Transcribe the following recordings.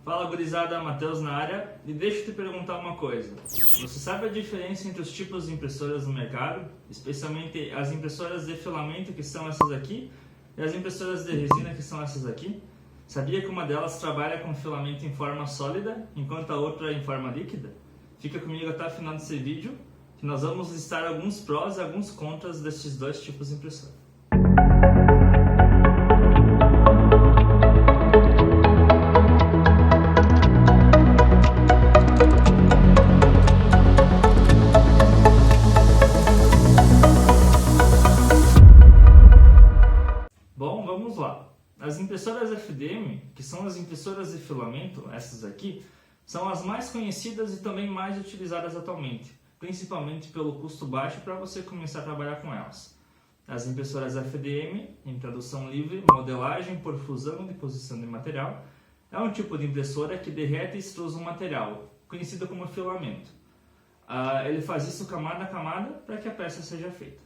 Fala gurizada, Matheus na área, e deixa eu te perguntar uma coisa. Você sabe a diferença entre os tipos de impressoras no mercado? Especialmente as impressoras de filamento, que são essas aqui, e as impressoras de resina, que são essas aqui? Sabia que uma delas trabalha com filamento em forma sólida, enquanto a outra em forma líquida? Fica comigo até o final desse vídeo, que nós vamos listar alguns prós e alguns contras destes dois tipos de impressora. Bom, vamos lá. As impressoras FDM, que são as impressoras de filamento, essas aqui, são as mais conhecidas e também mais utilizadas atualmente, principalmente pelo custo baixo para você começar a trabalhar com elas. As impressoras FDM, em tradução livre, modelagem por fusão de posição de material, é um tipo de impressora que derrete e extrusa um material, conhecido como filamento. Ele faz isso camada a camada para que a peça seja feita.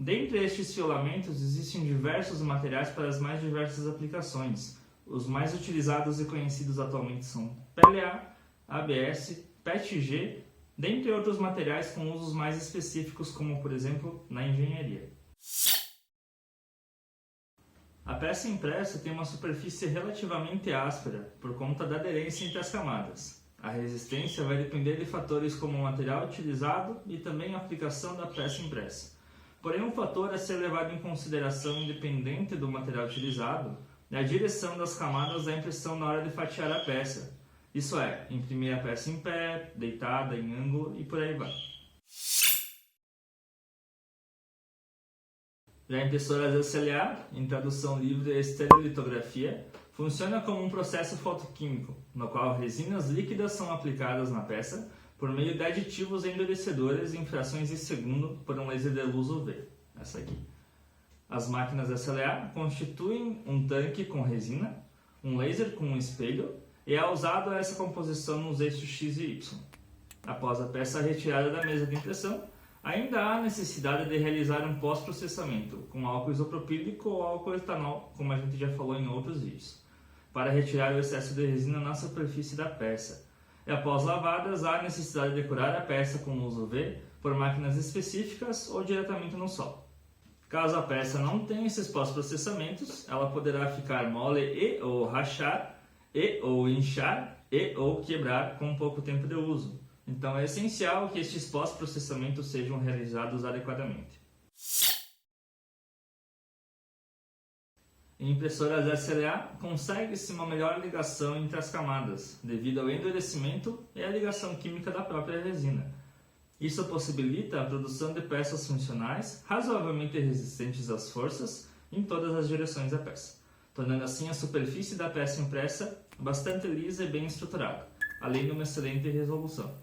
Dentre estes filamentos, existem diversos materiais para as mais diversas aplicações. Os mais utilizados e conhecidos atualmente são PLA, ABS, PETG, dentre outros materiais com usos mais específicos, como por exemplo na engenharia. A peça impressa tem uma superfície relativamente áspera por conta da aderência entre as camadas. A resistência vai depender de fatores como o material utilizado e também a aplicação da peça impressa. Porém, um fator a ser levado em consideração, independente do material utilizado, é a direção das camadas da impressão na hora de fatiar a peça. Isso é, imprimir a peça em pé, deitada, em ângulo e por aí vai. Já a impressora SLA, em tradução livre é estereolitografia, funciona como um processo fotoquímico, no qual resinas líquidas são aplicadas na peça por meio de aditivos endurecedores em frações de segundo por um laser de luz UV, essa aqui. As máquinas SLA constituem um tanque com resina, um laser com um espelho e é usado essa composição nos eixos X e Y. Após a peça retirada da mesa de impressão, ainda há necessidade de realizar um pós-processamento com álcool isopropílico ou álcool etanol, como a gente já falou em outros vídeos, para retirar o excesso de resina na superfície da peça. E após lavadas, há necessidade de curar a peça com luz UV por máquinas específicas ou diretamente no sol. Caso a peça não tenha esses pós-processamentos, ela poderá ficar mole e ou rachar, e ou inchar, e ou quebrar com pouco tempo de uso. Então é essencial que estes pós-processamentos sejam realizados adequadamente. Em impressoras SLA, consegue-se uma melhor ligação entre as camadas, devido ao endurecimento e à ligação química da própria resina. Isso possibilita a produção de peças funcionais razoavelmente resistentes às forças em todas as direções da peça, tornando assim a superfície da peça impressa bastante lisa e bem estruturada, além de uma excelente resolução.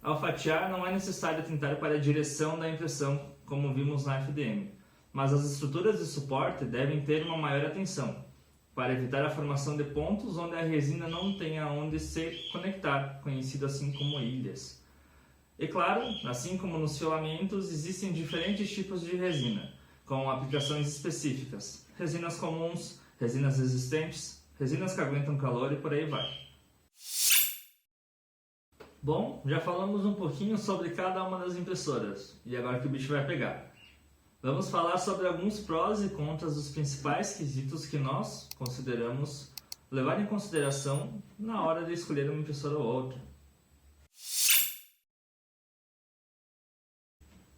Ao fatiar, não é necessário atentar para a direção da impressão, como vimos na FDM, mas as estruturas de suporte devem ter uma maior atenção, para evitar a formação de pontos onde a resina não tenha onde se conectar, conhecido assim como ilhas. E claro, assim como nos filamentos, existem diferentes tipos de resina, com aplicações específicas, resinas comuns, resinas resistentes, resinas que aguentam calor e por aí vai. Bom, já falamos um pouquinho sobre cada uma das impressoras, e agora que o bicho vai pegar. Vamos falar sobre alguns prós e contras dos principais quesitos que nós consideramos levar em consideração na hora de escolher uma impressora ou outra.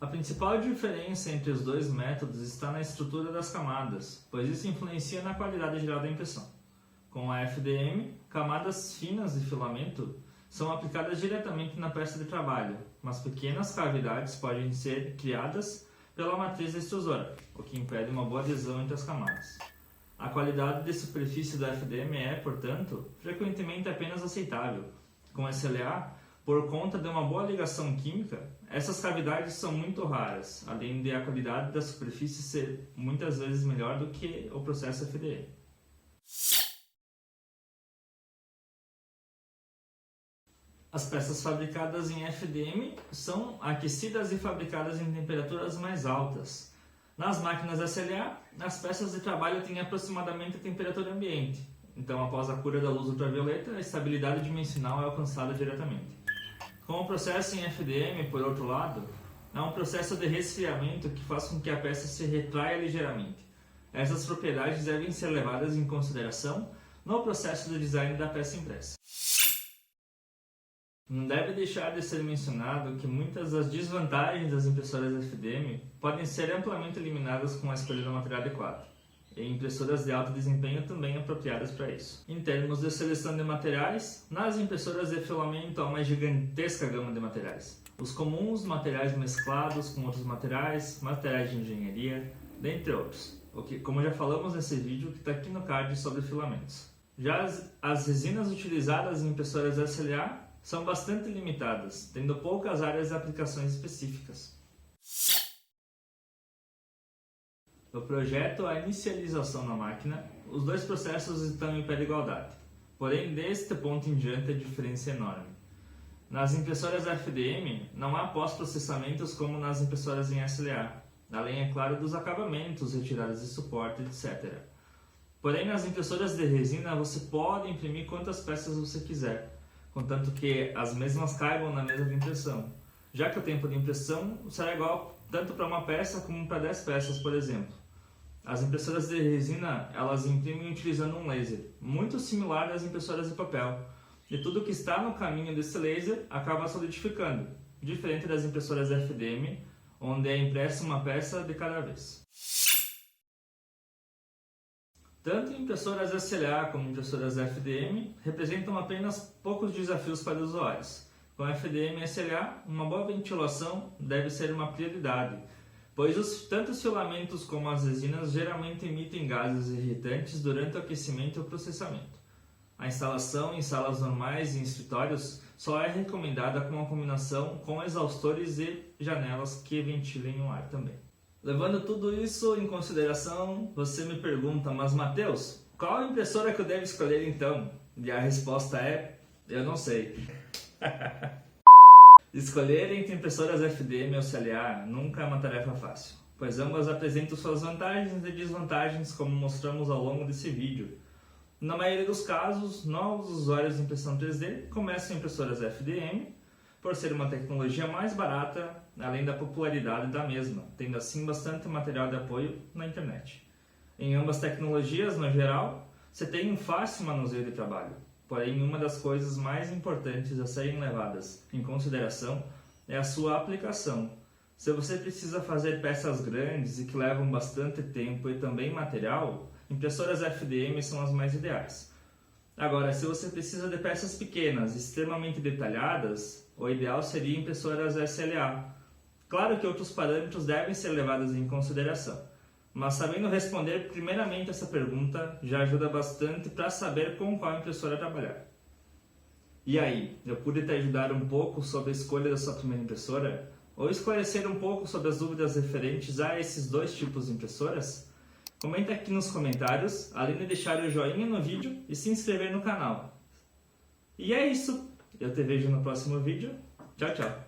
A principal diferença entre os dois métodos está na estrutura das camadas, pois isso influencia na qualidade geral da impressão. Com a FDM, camadas finas de filamento são aplicadas diretamente na peça de trabalho, mas pequenas cavidades podem ser criadas pela matriz extrusora, o que impede uma boa adesão entre as camadas. A qualidade de superfície da FDM é, portanto, frequentemente apenas aceitável. Com SLA, por conta de uma boa ligação química, essas cavidades são muito raras, além de a qualidade da superfície ser muitas vezes melhor do que o processo FDM. As peças fabricadas em FDM são aquecidas e fabricadas em temperaturas mais altas. Nas máquinas SLA, as peças de trabalho têm aproximadamente a temperatura ambiente, Então, após a cura da luz ultravioleta, a estabilidade dimensional é alcançada diretamente. Com o processo em FDM, por outro lado, é um processo de resfriamento que faz com que a peça se retraia ligeiramente. Essas propriedades devem ser levadas em consideração no processo de design da peça impressa. Não deve deixar de ser mencionado que muitas das desvantagens das impressoras FDM podem ser amplamente eliminadas com a escolha do material adequado, e impressoras de alto desempenho também apropriadas para isso. Em termos de seleção de materiais, nas impressoras de filamento há uma gigantesca gama de materiais. Os comuns, materiais mesclados com outros materiais, materiais de engenharia, dentre outros. Como já falamos nesse vídeo que está aqui no card sobre filamentos. Já as resinas utilizadas em impressoras SLA são bastante limitadas, tendo poucas áreas de aplicações específicas. No projeto a inicialização na máquina, os dois processos estão em pé de igualdade, porém deste ponto em diante a diferença é enorme. Nas impressoras FDM não há pós-processamentos como nas impressoras em SLA, além, é claro, dos acabamentos, retiradas de suporte, etc. Porém, nas impressoras de resina você pode imprimir quantas peças você quiser, contanto que as mesmas caibam na mesa de impressão, já que o tempo de impressão será igual tanto para uma peça como para 10 peças, por exemplo. As impressoras de resina, elas imprimem utilizando um laser, muito similar às impressoras de papel, e tudo que está no caminho desse laser acaba solidificando, diferente das impressoras FDM, onde é impressa uma peça de cada vez. Tanto impressoras SLA como impressoras FDM representam apenas poucos desafios para os usuários. Com FDM e SLA, uma boa ventilação deve ser uma prioridade, pois tanto os filamentos como as resinas geralmente emitem gases irritantes durante o aquecimento e o processamento. A instalação em salas normais e em escritórios só é recomendada com uma combinação com exaustores e janelas que ventilem o ar também. Levando tudo isso em consideração, você me pergunta, mas Matheus, qual impressora que eu devo escolher então? E a resposta é, eu não sei. Escolher entre impressoras FDM ou CLA nunca é uma tarefa fácil, pois ambas apresentam suas vantagens e desvantagens como mostramos ao longo desse vídeo. Na maioria dos casos, novos usuários de impressão 3D começam em impressoras FDM, por ser uma tecnologia mais barata, além da popularidade da mesma, tendo assim bastante material de apoio na internet. Em ambas tecnologias, no geral, você tem um fácil manuseio de trabalho, porém uma das coisas mais importantes a serem levadas em consideração é a sua aplicação. Se você precisa fazer peças grandes e que levam bastante tempo e também material, impressoras FDM são as mais ideais. Agora, se você precisa de peças pequenas, extremamente detalhadas, o ideal seria impressoras SLA. Claro que outros parâmetros devem ser levados em consideração, mas sabendo responder primeiramente essa pergunta já ajuda bastante para saber com qual impressora trabalhar. E aí, eu pude te ajudar um pouco sobre a escolha da sua primeira impressora? Ou esclarecer um pouco sobre as dúvidas referentes a esses dois tipos de impressoras? Comenta aqui nos comentários, além de deixar o joinha no vídeo e se inscrever no canal. E é isso! Eu te vejo no próximo vídeo. Tchau, tchau!